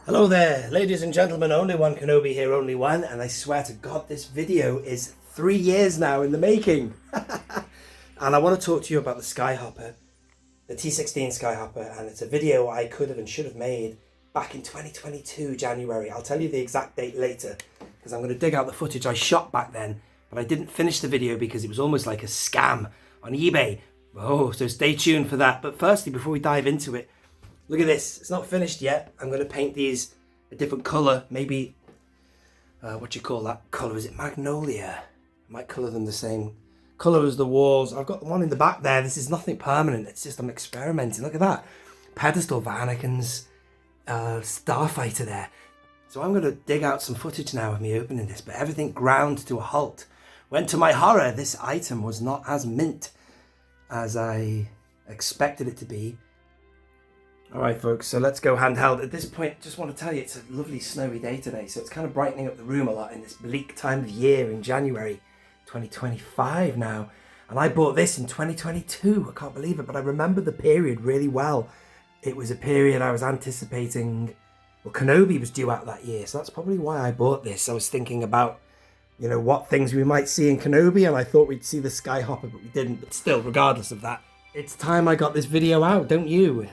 Hello there, ladies and gentlemen, Only One Kenobi here, Only One, and I swear to God this video is 3 years now in the making. And I want to talk to you about the Skyhopper, the T-16 Skyhopper, and it's a video I could have and should have made back in 2022, January. I'll tell you the exact date later, because I'm going to dig out the footage I shot back then, but I didn't finish the video because it was almost like a scam on eBay. Oh, so stay tuned for that. But firstly, before we dive into it, look at this. It's not finished yet. I'm going to paint these a different colour. Maybe, what do you call that colour? Is it magnolia? I might colour them the same colour as the walls. I've got the one in the back there. This is nothing permanent. It's just I'm experimenting. Look at that. Pedestal for Anakin's starfighter there. So I'm going to dig out some footage now of me opening this, but everything ground to a halt. When to my horror, this item was not as mint as I expected it to be. Alright folks, so let's go handheld. At this point, just want to tell you it's a lovely snowy day today, so it's kind of brightening up the room a lot in this bleak time of year in January 2025 now. And I bought this in 2022, I can't believe it, but I remember the period really well. It was a period I was anticipating, well, Kenobi was due out that year, so that's probably why I bought this. I was thinking about, you know, what things we might see in Kenobi, and I thought we'd see the Skyhopper, but we didn't. But still, regardless of that, it's time I got this video out, don't you?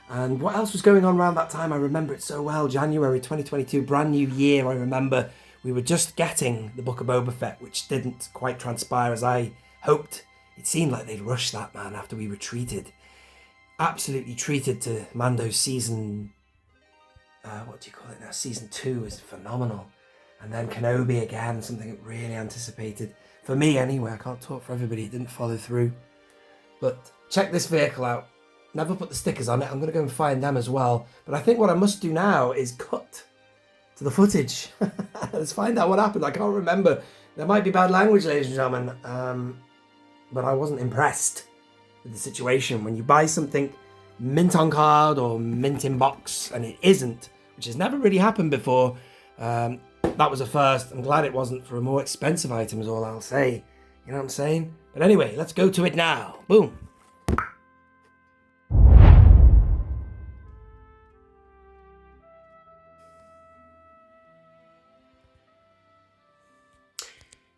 And what else was going on around that time? I remember it so well. January 2022, brand new year. I remember we were just getting the Book of Boba Fett, which didn't quite transpire as I hoped. It seemed like they'd rushed that, man, after we retreated. Absolutely treated to Mando's season, what do you call it now? Season 2 is phenomenal. And then Kenobi again, something really anticipated. For me anyway, I can't talk for everybody, it didn't follow through. But check this vehicle out. Never put the stickers on it. I'm going to go and find them as well. But I think what I must do now is cut to the footage. Let's find out what happened. I can't remember. There might be bad language, ladies and gentlemen. But I wasn't impressed with the situation. When you buy something mint on card or mint in box and it isn't, which has never really happened before, that was a first. I'm glad it wasn't for a more expensive item is all I'll say. You know what I'm saying? But anyway, let's go to it now. Boom.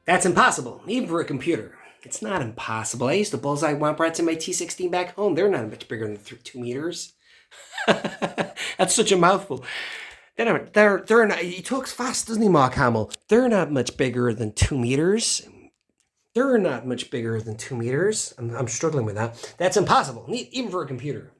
That's impossible, even for a computer. It's not impossible. I used to bullseye womp rats in my T-16 back home. They're not much bigger than 2 meters. That's such a mouthful. They're not, he talks fast, doesn't he, Mark Hamill? They're not much bigger than 2 meters. They're not much bigger than 2 meters. I'm struggling with that. That's impossible, even for a computer.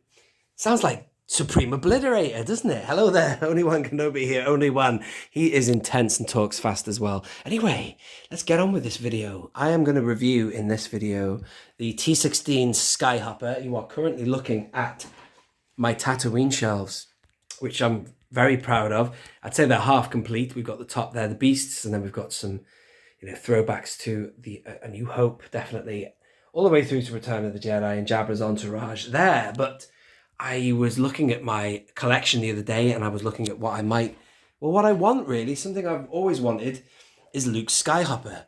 Sounds like Supreme Obliterator, doesn't it? Hello there, Only One Kenobi here, Only One. He is intense and talks fast as well. Anyway, let's get on with this video. I am going to review in this video the T-16 Skyhopper. You are currently looking at my Tatooine shelves, which I'm very proud of. I'd say they're half complete. We've got the top there, the beasts, and then we've got some, you know, throwbacks to the A New Hope, definitely, all the way through to Return of the Jedi and Jabba's entourage there. But I was looking at my collection the other day, and I was looking at what I might, well, what I want really, something I've always wanted, is Luke's Skyhopper.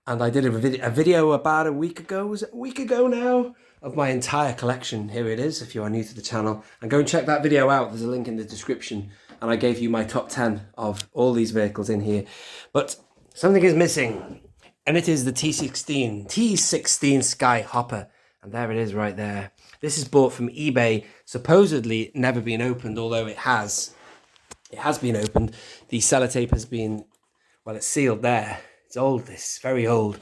And I did a video about a week ago, was it a week ago now, of my entire collection. Here it is, if you are new to the channel. And go and check that video out, there's a link in the description. And I gave you my top 10 of all these vehicles in here. But something is missing, and it is the T-16 Skyhopper. And there it is right there. This is bought from eBay, supposedly never been opened, although it has. It has been opened. The sellotape has been, well, it's sealed there. It's old, this, very old.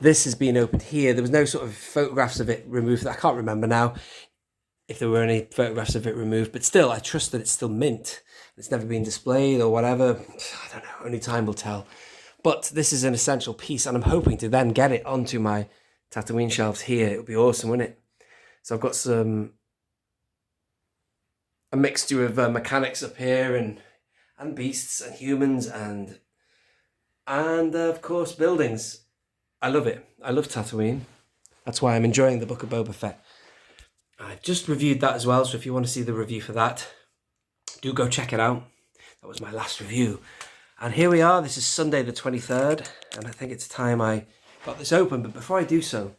This has been opened here. There was no sort of photographs of it removed. I can't remember now if there were any photographs of it removed, but still, I trust that it's still mint. It's never been displayed or whatever. I don't know, only time will tell. But this is an essential piece, and I'm hoping to then get it onto my Tatooine shelves here. It would be awesome, wouldn't it? So I've got a mixture of mechanics up here and beasts and humans and of course buildings. I love it. I love Tatooine. That's why I'm enjoying the Book of Boba Fett. I've just reviewed that as well, so if you want to see the review for that, do go check it out. That was my last review. And here we are. This is Sunday the 23rd, and I think it's time I got this open. But before I do so,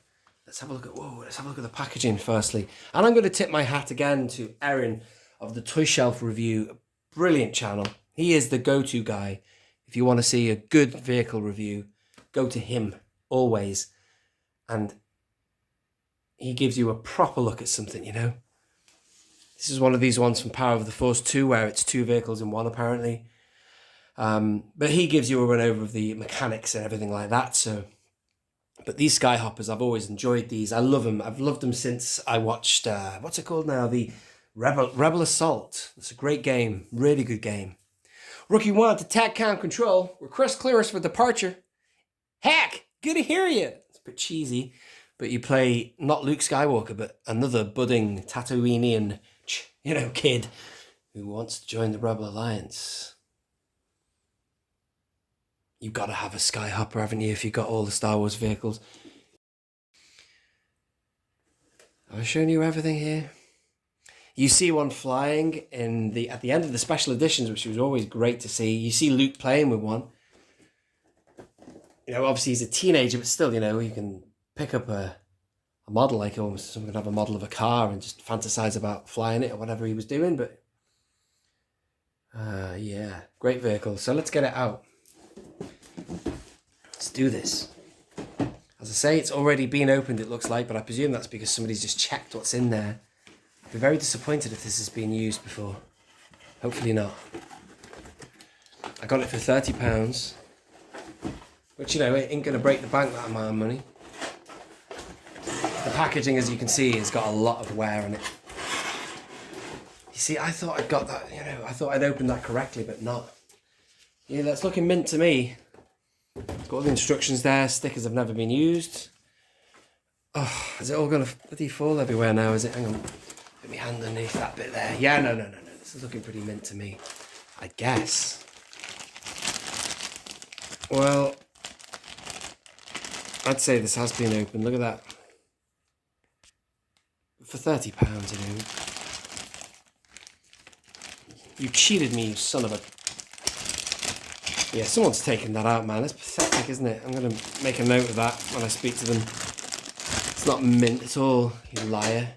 let's have a look at the packaging firstly. And I'm going to tip my hat again to Erin of the Toy Shelf Review brilliant channel. He is the go-to guy. If you want to see a good vehicle review, go to him always. And he gives you a proper look at something, you know. This is one of these ones from Power of the Force 2 where it's 2 vehicles in one apparently. But he gives you a run over of the mechanics and everything like that. So, but these Skyhoppers, I've always enjoyed these. I love them. I've loved them since I watched, what's it called now? The Rebel Assault. It's a great game. Really good game. Rookie 1 to TACCOM control. Request clearance for departure. Heck, good to hear you. It's a bit cheesy, but you play not Luke Skywalker, but another budding Tatooinean, kid who wants to join the Rebel Alliance. You've got to have a Skyhopper, haven't you, if you've got all the Star Wars vehicles. Have I shown you everything here? You see one flying at the end of the special editions, which was always great to see. You see Luke playing with one. You know, obviously he's a teenager, but still, you know, you can pick up a model, like almost someone could have a model of a car and just fantasize about flying it or whatever he was doing. But yeah, great vehicle. So let's get it out. Let's do this. As I say, it's already been opened, it looks like, but I presume that's because somebody's just checked what's in there. I'd be very disappointed if this has been used before. Hopefully not. I got it for £30, which, you know, it ain't going to break the bank, that amount of money. The packaging, as you can see, has got a lot of wear on it. You see, I thought I'd got that, you know, I thought I'd opened that correctly, but not. Yeah, that's looking mint to me. It's got all the instructions there. Stickers have never been used. Oh, is it all going to bloody fall everywhere now, is it? Hang on. Put my hand underneath that bit there. Yeah, no. This is looking pretty mint to me, I guess. Well, I'd say this has been opened. Look at that. For £30, you know. You cheated me, you son of a... Yeah, someone's taken that out, man. That's pathetic, isn't it? I'm going to make a note of that when I speak to them. It's not mint at all, you liar.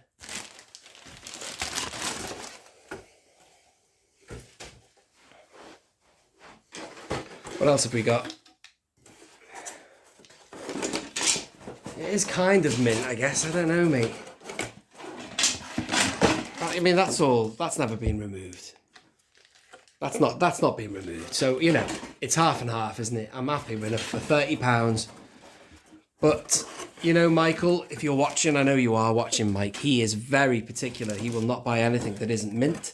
What else have we got? It is kind of mint, I guess. I don't know, mate. I mean, that's all. That's never been removed. That's not been removed. So, you know, it's half and half, isn't it? I'm happy with it for £30. But, you know, Michael, if you're watching, I know you are watching, Mike, he is very particular. He will not buy anything that isn't mint.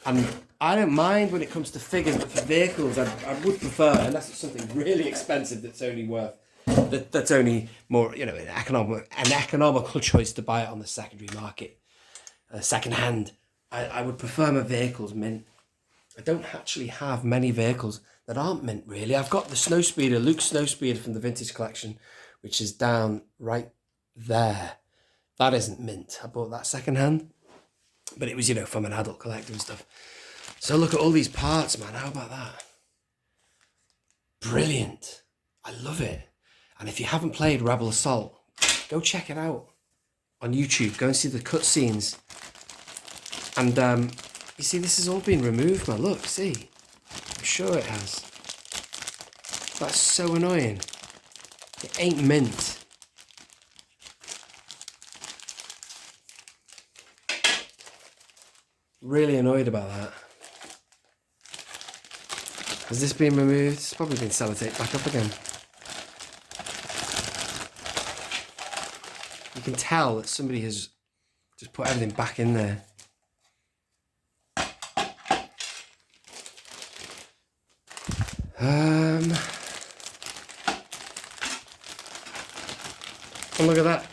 And I don't mind when it comes to figures, but for vehicles, I would prefer, unless it's something really expensive that's only worth, that's only more, you know, an economical choice to buy it on the secondary market, second hand. I would prefer my vehicles mint. I don't actually have many vehicles that aren't mint, really. I've got the Snowspeeder, Luke Snowspeeder from the Vintage Collection, which is down right there. That isn't mint. I bought that second hand, but it was, you know, from an adult collector and stuff. So look at all these parts, man. How about that? Brilliant. I love it. And if you haven't played Rebel Assault, go check it out on YouTube. Go and see the cutscenes. And you see, this has all been removed, man. Look, see. I'm sure it has. That's so annoying. It ain't mint. Really annoyed about that. Has this been removed? It's probably been sellotaped back up again. You can tell that somebody has just put everything back in there. Oh, look at that.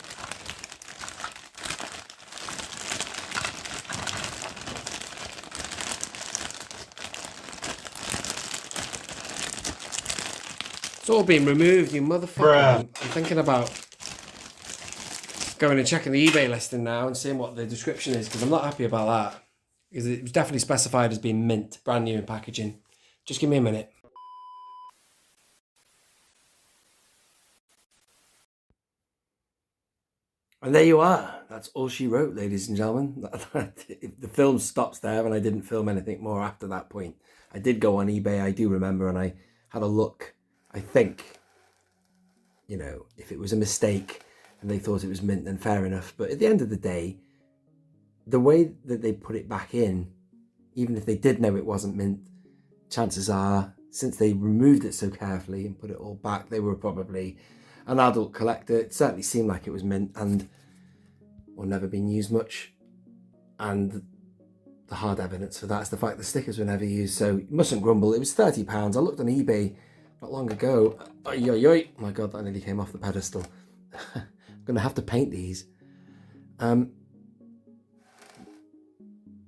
It's all been removed, you motherfucker. I'm thinking about going and checking the eBay listing now and seeing what the description is, because I'm not happy about that. Because it was definitely specified as being mint, brand new in packaging. Just give me a minute. And there you are. that's all she wrote, ladies and gentlemen. The film stops there, and I didn't film anything more after that point. I did go on eBay, I do remember, and I had a look. I think, you know, if it was a mistake and they thought it was mint, then fair enough. But at the end of the day, the way that they put it back in, even if they did know it wasn't mint, chances are, since they removed it so carefully and put it all back, they were probably an adult collector. It certainly seemed like it was mint and or never been used much. And the hard evidence for that is the fact the stickers were never used. So you mustn't grumble. It was £30. I looked on eBay not long ago. Oy, oy, oy. My God, that nearly came off the pedestal. I'm going to have to paint these.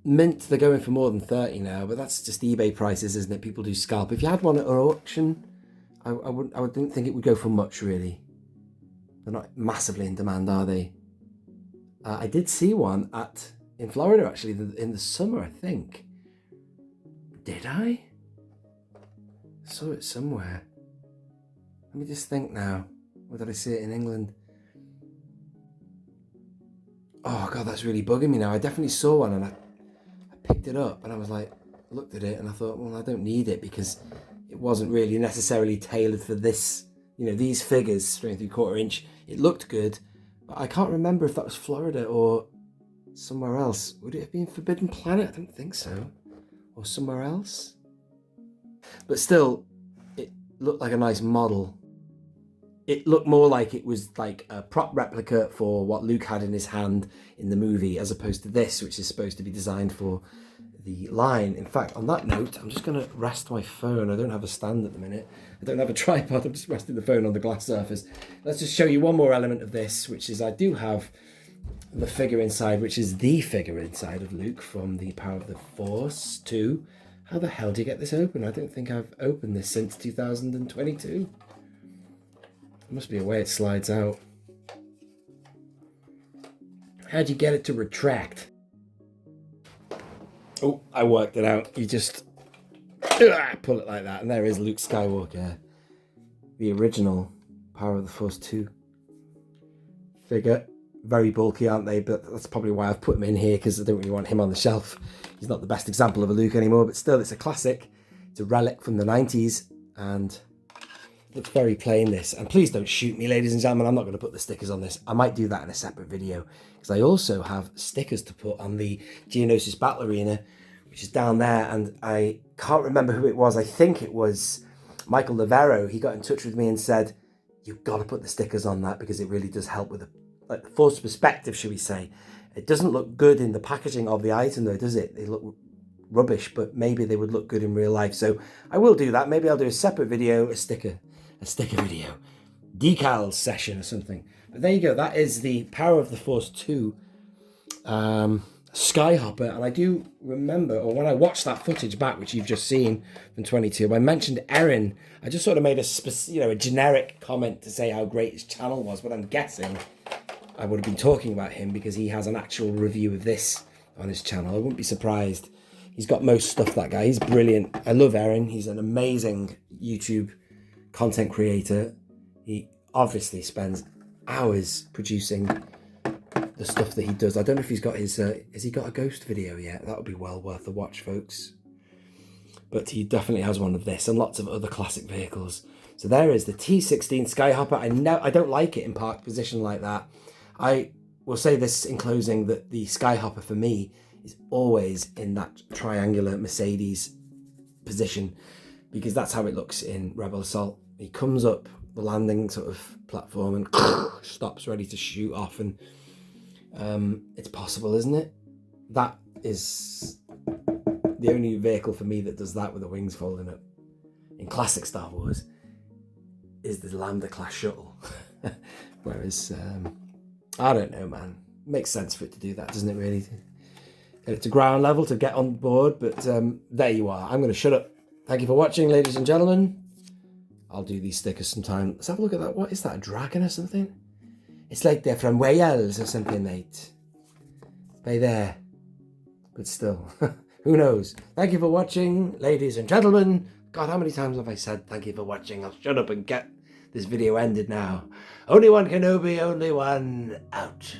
Mint, they're going for more than 30 now, but that's just eBay prices, isn't it? People do scalp. If you had one at an auction, I wouldn't think it would go for much, really. They're not massively in demand, are they? I did see one in Florida, actually, in the summer, I think. Did I? Saw it somewhere. Let me just think now. Or did I see it in England? Oh, God, that's really bugging me now. I definitely saw one, and I picked it up, and I was like, looked at it, and I thought, well, I don't need it, because it wasn't really necessarily tailored for this, you know, these figures, 3¾ inch. It looked good, but I can't remember if that was Florida or somewhere else. Would it have been Forbidden Planet? I don't think so. Or somewhere else. But still, it looked like a nice model. It looked more like it was like a prop replica for what Luke had in his hand in the movie, as opposed to this, which is supposed to be designed for the line. In fact, on that note, I'm just going to rest my phone. I don't have a stand at the minute. I don't have a tripod. I'm just resting the phone on the glass surface. Let's just show you one more element of this, which is I do have the figure inside, which is the figure inside of Luke from the Power of the Force 2. How the hell do you get this open? I don't think I've opened this since 2022. There must be a way it slides out. How'd you get it to retract? Oh, I worked it out. You just pull it like that, and there is Luke Skywalker, the original Power of the Force 2 figure. Very bulky, aren't they? But that's probably why I've put him in here, because I don't really want him on the shelf. He's not the best example of a Luke anymore, but still, it's a classic. It's a relic from the 90s, and it's very plain, this. And please don't shoot me, ladies and gentlemen. I'm not going to put the stickers on this. I might do that in a separate video, because I also have stickers to put on the Geonosis Battle Arena, which is down there, and I can't remember who it was. I think it was Michael Lavero. He got in touch with me and said, you've got to put the stickers on that, because it really does help with the Force perspective, should we say. It doesn't look good in the packaging of the item, though, does it? They look rubbish, but maybe they would look good in real life. So I will do that. Maybe I'll do a separate video, a sticker video, decals session or something. But there you go. That is the Power of the Force 2 Skyhopper. And I do remember, or when I watched that footage back, which you've just seen from 22, I mentioned Erin. I just sort of made a generic comment to say how great his channel was, but I'm guessing I would have been talking about him because he has an actual review of this on his channel. I wouldn't be surprised. He's got most stuff, that guy. He's brilliant. I love Erin. He's an amazing YouTube content creator. He obviously spends hours producing the stuff that he does. I don't know if he's got his, has he got a ghost video yet? That would be well worth a watch, folks. But he definitely has one of this and lots of other classic vehicles. So there is the T-16 Skyhopper. I don't like it in park position like that. I will say this in closing, that the Skyhopper for me is always in that triangular Mercedes position, because that's how it looks in Rebel Assault. He comes up the landing sort of platform and stops ready to shoot off, and it's possible, isn't it? That is the only vehicle for me that does that with the wings folding up in classic Star Wars is the Lambda class shuttle. Whereas I don't know, man. Makes sense for it to do that, doesn't it, really? Get it to ground level to get on board, but there you are. I'm going to shut up. Thank you for watching, ladies and gentlemen. I'll do these stickers sometime. Let's have a look at that. What is that, a dragon or something? It's like they're from Wales or something, mate. By there. But still, who knows? Thank you for watching, ladies and gentlemen. God, how many times have I said thank you for watching? I'll shut up and get this video ended now. Only One Kenobi, only one out.